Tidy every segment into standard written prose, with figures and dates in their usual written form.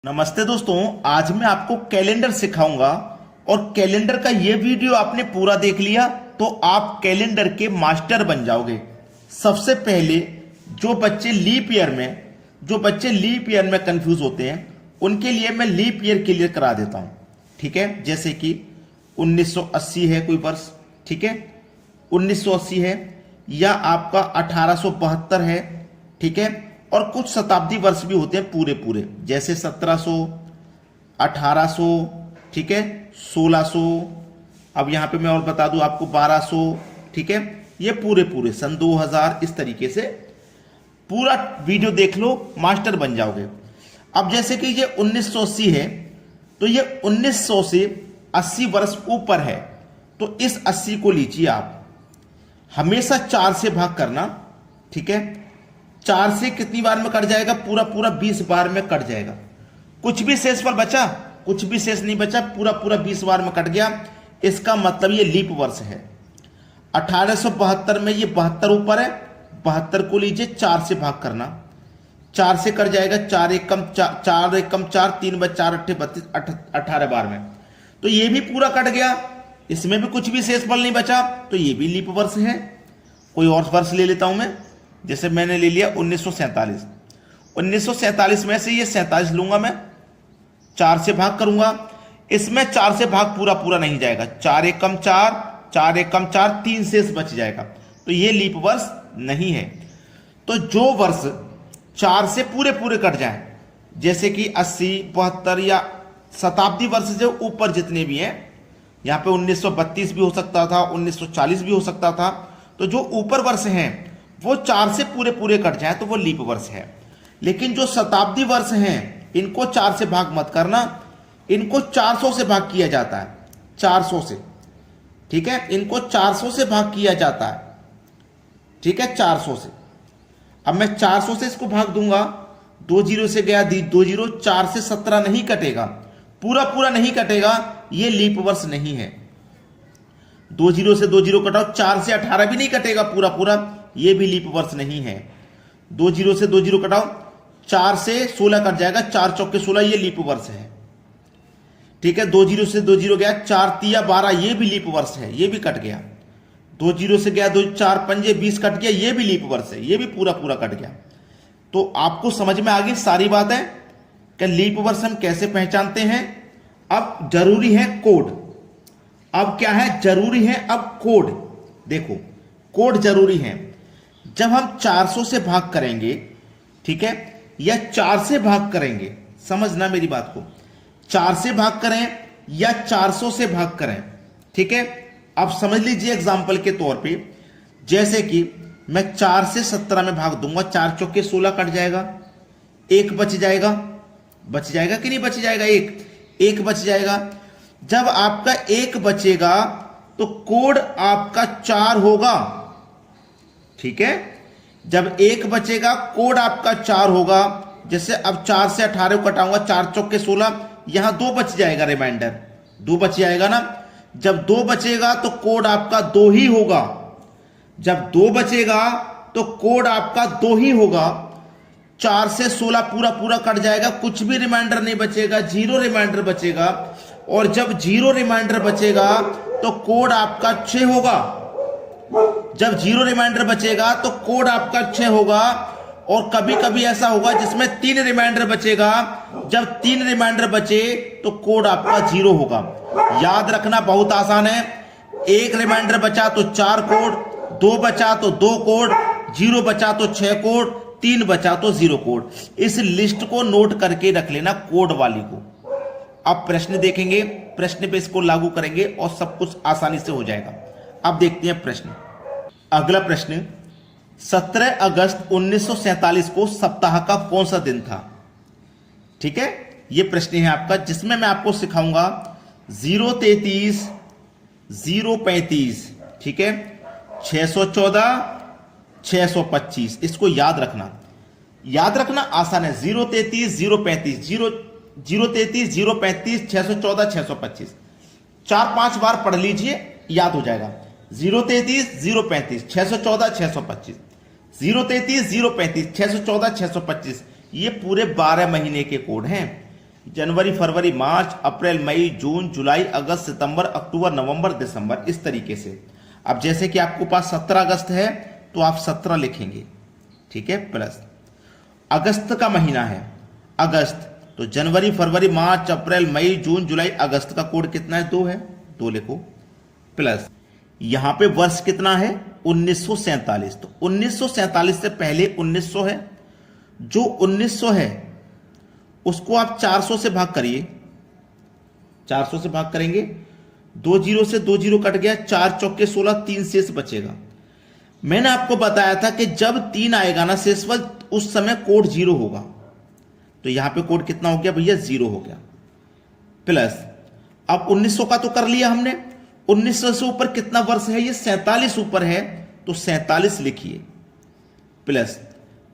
नमस्ते दोस्तों, आज मैं आपको कैलेंडर सिखाऊंगा और कैलेंडर का ये वीडियो आपने पूरा देख लिया तो आप कैलेंडर के मास्टर बन जाओगे। सबसे पहले जो बच्चे लीप ईयर में कंफ्यूज होते हैं उनके लिए मैं लीप ईयर क्लियर करा देता हूं। ठीक है, जैसे कि 1980 है कोई वर्ष, ठीक है, 1980 है, या आपका 1872 है, ठीक है, और कुछ शताब्दी वर्ष भी होते हैं पूरे पूरे, जैसे 1700, 1800, ठीक है, 1600, अब यहां पे मैं और बता दूं आपको 1200, ठीक है, ये पूरे पूरे सन 2000, इस तरीके से पूरा वीडियो देख लो, मास्टर बन जाओगे। अब जैसे कि ये 1980 है तो ये 1900 से 80 वर्ष ऊपर है, तो इस 80 को लीजिए आप, हमेशा 4 से भाग करना, ठीक है, 4 से कितनी बार में कट जाएगा? पूरा पूरा 20 बार में कट जाएगा। कुछ भी शेष पर बचा? कुछ भी शेष नहीं बचा, पूरा पूरा 20 बार में कट गया। इसका मतलब ये लीप वर्ष है। 1872 में ये 72 ऊपर है, 72 को लीजिए 4 से भाग करना, 4 से कट जाएगा, 4 एक कम 4, 3 बच 4 अट्ठे 32, 18 बार में, तो ये भी पूरा कट गया। इसमें भी कुछ भी शेष बल नहीं बचा, तो ये भी लीप वर्ष है। कोई और वर्ष ले लेता हूं मैं, जैसे मैंने ले लिया 1947। 1947 में से ये 47 लूंगा मैं, 4 से भाग करूंगा। इसमें 4 से भाग पूरा पूरा नहीं जाएगा, 4 एक कम 4, 4 एक कम 4, 3 शेष बच जाएगा, तो ये लीप वर्ष नहीं है। तो जो वर्ष 4 से पूरे पूरे कट जाए, जैसे कि 80, 72 या शताब्दी वर्ष से ऊपर जितने भी हैं, यहां पे 1932 भी हो सकता था, 1940 भी हो सकता था, तो जो ऊपर वर्ष हैं वो 4 से पूरे पूरे कट जाए तो वो लीप वर्ष है। लेकिन जो शताब्दी वर्ष हैं इनको 4 से भाग मत करना, इनको 400 से भाग किया जाता है, 400 से, ठीक है, इनको 400 से भाग किया जाता है, ठीक है, 400 से। अब मैं 400 से इसको भाग दूंगा, 2 जीरो से गया 2 जीरो, 4 से 17 नहीं कटेगा, पूरा पूरा नहीं कटेगा, ये लीप वर्ष नहीं है। 2 जीरो से 2 जीरो कटाओ, 4 से 18 भी नहीं कटेगा पूरा पूरा, ये भी लीप वर्ष नहीं है। 2 जीरो से 2 जीरो कटाओ, 4 से 16 कट जाएगा, 4 चौके 16, ये लीप वर्ष है, ठीक है। 2 जीरो से 2 जीरो गया, 4 तिया 12, ये भी लीप वर्ष है, ये भी कट गया। 2 जीरो से गया 2, 4 पंजे 20 कट गया, ये भी लीप वर्ष है, ये भी पूरा पूरा कट गया। तो आपको समझ में आ गई सारी बातें कि लीप वर्ष हम कैसे पहचानते हैं। अब जरूरी है कोड। अब क्या है? जरूरी है अब कोड। देखो, कोड जरूरी है। जब हम 400 से भाग करेंगे, ठीक है, या 4 से भाग करेंगे, समझना मेरी बात को, 4 से भाग करें या 400 से भाग करें, ठीक है। अब समझ लीजिए एग्जांपल के तौर पे, जैसे कि मैं 4 से 17 में भाग दूंगा, 4 चौके 16 कट जाएगा, 1 बच जाएगा, बच जाएगा कि नहीं बच जाएगा? एक बच जाएगा। जब आपका 1 बचेगा तो कोड आपका 4 होगा, ठीक है। जब 1 बचेगा कोड आपका 4 होगा। जैसे अब 4 से 18 को कटाऊंगा, 4 चौके 16, यहां 2 बच जाएगा, रिमाइंडर 2 बच जाएगा ना। जब 2 बचेगा तो कोड आपका 2 ही होगा। जब 2 बचेगा तो कोड आपका 2 ही होगा। 4 से 16 पूरा पूरा कट जाएगा, कुछ भी रिमाइंडर नहीं बचेगा, 0 रिमाइंडर बचेगा। और जब 0 रिमाइंडर बचेगा तो कोड आपका 6 होगा। जब 0 रिमाइंडर बचेगा तो कोड आपका 6 होगा। और कभी कभी ऐसा होगा जिसमें 3 रिमाइंडर बचेगा, जब 3 रिमाइंडर बचे तो कोड आपका 0 होगा। याद रखना बहुत आसान है। 1 रिमाइंडर बचा तो 4 कोड, 2 बचा तो 2 कोड, 0 बचा तो 6 कोड, 3 बचा तो 0 कोड। इस लिस्ट को नोट करके रख लेना, कोड वाली को। अब प्रश्न देखेंगे, प्रश्न पे इसको लागू करेंगे और सब कुछ आसानी से हो जाएगा। अब देखते हैं प्रश्न। अगला प्रश्न, 17 अगस्त 1947 को सप्ताह का कौन सा दिन था? ठीक है, यह प्रश्न है आपका, जिसमें मैं आपको सिखाऊंगा 033, 035, ठीक है, 614, 625। इसको याद रखना, याद रखना आसान है। 033, 035, 033, 035, 614, 625, 4-5 बार पढ़ लीजिए, याद हो जाएगा। 033, 035, 614, 625, 033, 035, 614, 625, ये पूरे 12 महीने के कोड हैं। जनवरी, फरवरी, मार्च, अप्रैल, मई, जून, जुलाई, अगस्त, सितंबर, अक्टूबर, नवंबर, दिसंबर, इस तरीके से। अब जैसे कि आपको पास 17 अगस्त है तो आप 17 लिखेंगे, ठीक है, प्लस अगस्त का महीना है अगस्त, तो जनवरी, फरवरी, मार्च, अप्रैल, मई, जून, जुलाई, अगस्त का कोड कितना है? 2 है, 2 लिखो, प्लस यहां पे वर्ष कितना है? 1947। तो 1947 से पहले 1900 है, जो 1900 है उसको आप 400 से भाग करिए, 400 से भाग करेंगे, 2 जीरो से 2 जीरो कट गया, 4 चौके 16, 3 शेष बचेगा। मैंने आपको बताया था कि जब 3 आएगा ना शेषफल, उस समय कोड 0 होगा, तो यहां पे कोड कितना हो गया भैया? 0 हो गया, प्लस अब 1900 का तो कर लिया हमने, 1900 से ऊपर कितना वर्ष है? ये 47 ऊपर है, तो 47 लिखिए, प्लस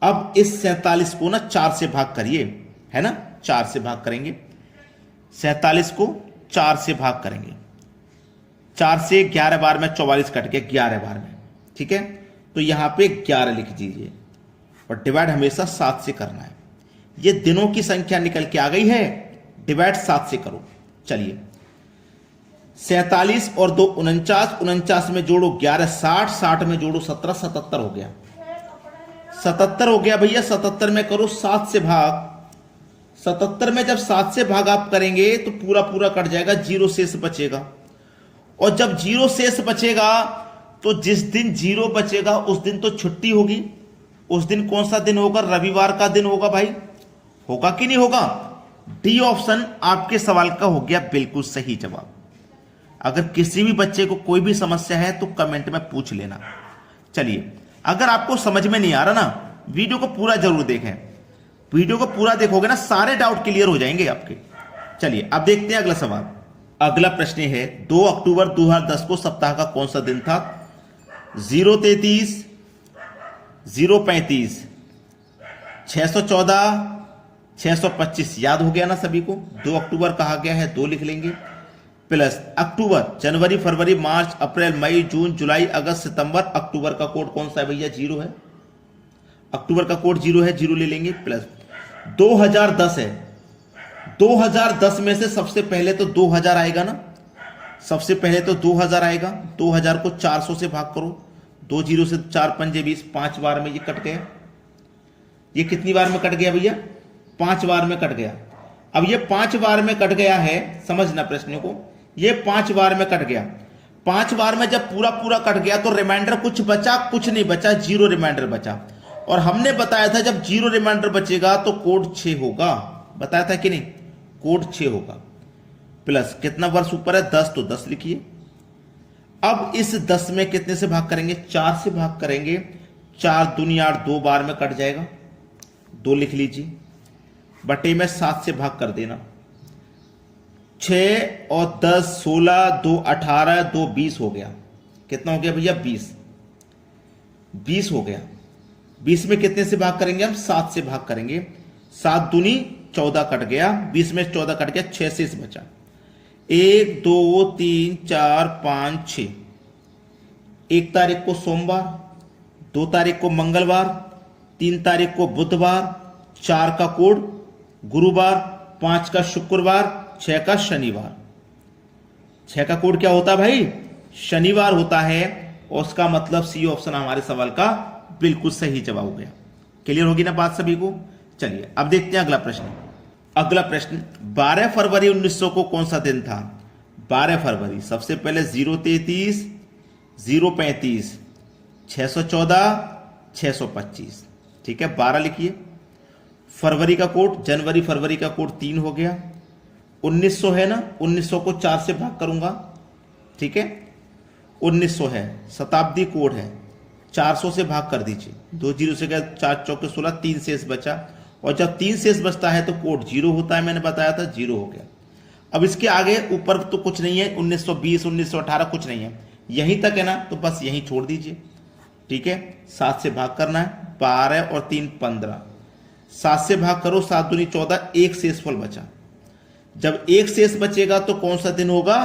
अब इस 47 को ना 4 से भाग करिए, है ना, 4 से भाग करेंगे, 47 को 4 से भाग करेंगे, 4 से 11 बार में 44 कट गया, 11 बार में, ठीक है, तो यहां पे 11 लिख दीजिए, और डिवाइड हमेशा 7 से करना है। ये दिनों की संख्या निकल के आ गई है, डिवाइड 7 से करो। चलिए 47 और 2 49, 49 में जोड़ो 11, 60, 60 में जोड़ो 17, 77 हो गया, 77 हो गया भैया। 77 में करो 7 से भाग, 77 में जब 7 से भाग आप करेंगे तो पूरा पूरा कट जाएगा, 0 शेष बचेगा, और जब 0 शेष बचेगा तो जिस दिन 0 बचेगा उस दिन तो छुट्टी होगी। उस दिन कौन सा दिन होगा? रविवार का दिन होगा भाई, होगा कि नहीं होगा? डी ऑप्शन आपके सवाल का हो गया बिल्कुल सही जवाब। अगर किसी भी बच्चे को कोई भी समस्या है तो कमेंट में पूछ लेना। चलिए, अगर आपको समझ में नहीं आ रहा ना, वीडियो को पूरा जरूर देखें, वीडियो को पूरा देखोगे ना, सारे डाउट क्लियर हो जाएंगे आपके। चलिए अब देखते हैं अगला सवाल। अगला प्रश्न है 2 अक्टूबर 2010 को सप्ताह का कौन सा दिन था? 033, 035, 614, 625, याद हो गया ना सभी को? 2 अक्टूबर कहा गया है, 2 लिख लेंगे, प्लस अक्टूबर, जनवरी, फरवरी, मार्च, अप्रैल, मई, जून, जुलाई, अगस्त, सितंबर, अक्टूबर का कोड कौन सा है भैया? 0 है, अक्टूबर का कोड 0 है, 0 ले लेंगे, प्लस 2010 है, 2010 में से सबसे पहले तो 2000 आएगा ना, सबसे पहले तो 2000 आएगा, 2000 को 400 से भाग करो, 2 जीरो से 4 पंजे 20, 5 बार में ये कट गया। ये कितनी बार में कट गया भैया? 5 बार में कट गया। अब ये 5 बार में कट गया है, समझना प्रश्न को, ये 5 बार में कट गया। 5 बार में जब पूरा पूरा कट गया तो रिमाइंडर कुछ बचा? कुछ नहीं बचा, 0 रिमाइंडर बचा। और हमने बताया था जब 0 रिमाइंडर बचेगा तो कोड 6 होगा, बताया था कि नहीं? कोड 6 होगा, प्लस कितना वर्ष ऊपर है? 10, तो 10 लिखिए। अब इस 10 में कितने से भाग करेंगे? 4 से भाग करेंगे, 4 दूनी 8, 2 बार में कट जाएगा, 2 लिख लीजिए, बटे में 7 से भाग कर देना, 6 और 10 16, 2 18, 2 20 हो गया। कितना हो गया भैया? 20 हो गया। 20 में कितने से भाग करेंगे हम? 7 से भाग करेंगे, 7 दूनी 14 कट गया, 20 में 14 कट गया, 6 शेष बचा, 1 2 3 4 5 6। 1 तारीख को सोमवार, 2 तारीख को मंगलवार, 3 तारीख को बुधवार, 4 का कोड गुरुवार, 5 का शुक्रवार, 6 का शनिवार। 6 का कोड क्या होता है भाई? शनिवार होता है, और उसका मतलब सी ऑप्शन हमारे सवाल का बिल्कुल सही जवाब हो गया। क्लियर होगी ना बात सभी को? चलिए अब देखते हैं अगला प्रश्न। अगला प्रश्न 12 फरवरी 1900 को कौन सा दिन था? 12 फरवरी, सबसे पहले 033, 035, 614, 625, ठीक है, 12 लिखिए। फरवरी का कोड, जनवरी फरवरी का कोड 3 हो गया। 1900 है ना, 1900 को 4 से भाग करूंगा, ठीक है, 1900 है, शताब्दी कोड है, 400 से भाग कर दीजिए, 2 जीरो से गया, 4 चौके 16, 3 शेष बचा, और जब 3 शेष बचता है तो कोड 0 होता है, मैंने बताया था 0 हो गया। अब इसके आगे ऊपर तो कुछ नहीं है, 1920, 1918 कुछ नहीं है, यहीं तक है ना, तो बस यहीं छोड़ दीजिए, ठीक है। 7 से भाग करना है, 12 और 3 15, 7 से भाग करो, 7 दूनी 14, 1 शेषफल बचा। जब 1 शेष बचेगा तो कौन सा दिन होगा?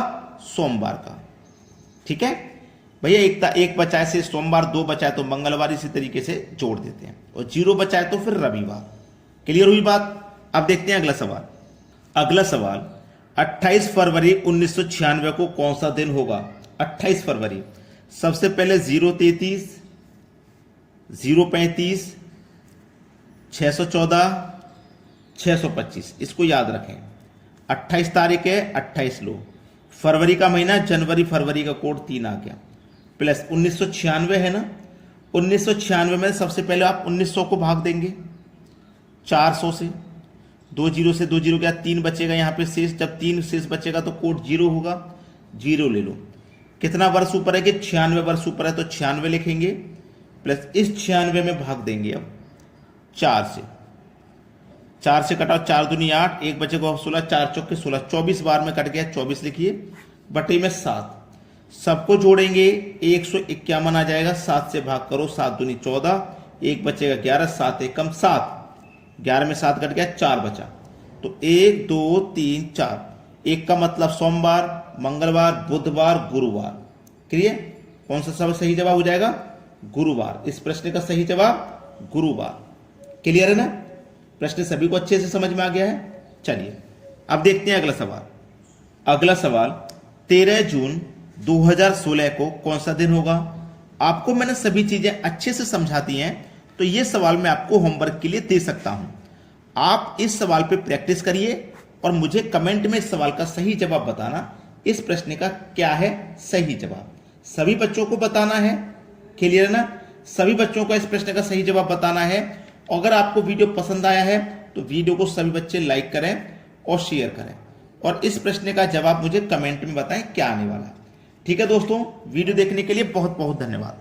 सोमवार का, ठीक है भैया। एक बचाए से सोमवार, 2 बचाए तो मंगलवार, इसी तरीके से जोड़ देते हैं, और 0 बचाए तो फिर रविवार। क्लियर हुई बात? अब देखते हैं अगला सवाल। अगला सवाल, 28 फरवरी 1996 को कौन सा दिन होगा? 28 फरवरी। सबसे पहले 033, 035, 614, 625, इसको याद रखें। 28 तारीख है, 28 लो, फरवरी का महीना, जनवरी फरवरी का कोड 3 आ गया, प्लस 1996 है ना। 1996 में सबसे पहले आप 1900 को भाग देंगे 400 से, 2 जीरो से 2 जीरो गया, 3 बचेगा यहाँ पे शेष। जब 3 शेष बचेगा तो कोड 0 होगा, 0 ले लो। कितना वर्ष ऊपर है कि 96 वर्ष ऊपर है, तो 96 लिखेंगे, प्लस इस 96 में भाग देंगे अब 4 से। 4 से कटाओ, 4 दूनी 8, 1 बचेगा 16, 4 चौके 16, 24 बार में कट गया, 24 लिखिए, बटे में 7। सबको जोड़ेंगे 151 आ जाएगा, 7 से भाग करो, 7 दूनी 14, 1 बचेगा 11, 7 एकम 7, 11 में 7 कट गया, 4 बचा। तो 1 2 3 4, 1 का मतलब सोमवार, मंगलवार, बुधवार, गुरुवार। क्लियर? कौन सा सब सही जवाब हो जाएगा? गुरुवार। इस प्रश्न का सही जवाब गुरुवार। क्लियर है ना? प्रश्न सभी को अच्छे से समझ में आ गया है? चलिए अब देखते हैं अगला सवाल। अगला सवाल, 13 जून 2016 को कौन सा दिन होगा? आपको मैंने सभी चीजें अच्छे से समझा दी हैं, तो यह सवाल मैं आपको होमवर्क के लिए दे सकता हूं। आप इस सवाल पे प्रैक्टिस करिए और मुझे कमेंट में इस सवाल का सही जवाब बताना। इस प्रश्न का क्या है सही जवाब, सभी बच्चों को बताना है। क्लियर है ना? सभी बच्चों को इस प्रश्न का सही जवाब बताना है। अगर आपको वीडियो पसंद आया है तो वीडियो को सभी बच्चे लाइक करें और शेयर करें, और इस प्रश्न का जवाब मुझे कमेंट में बताएं क्या आने वाला है। ठीक है दोस्तों, वीडियो देखने के लिए बहुत बहुत धन्यवाद।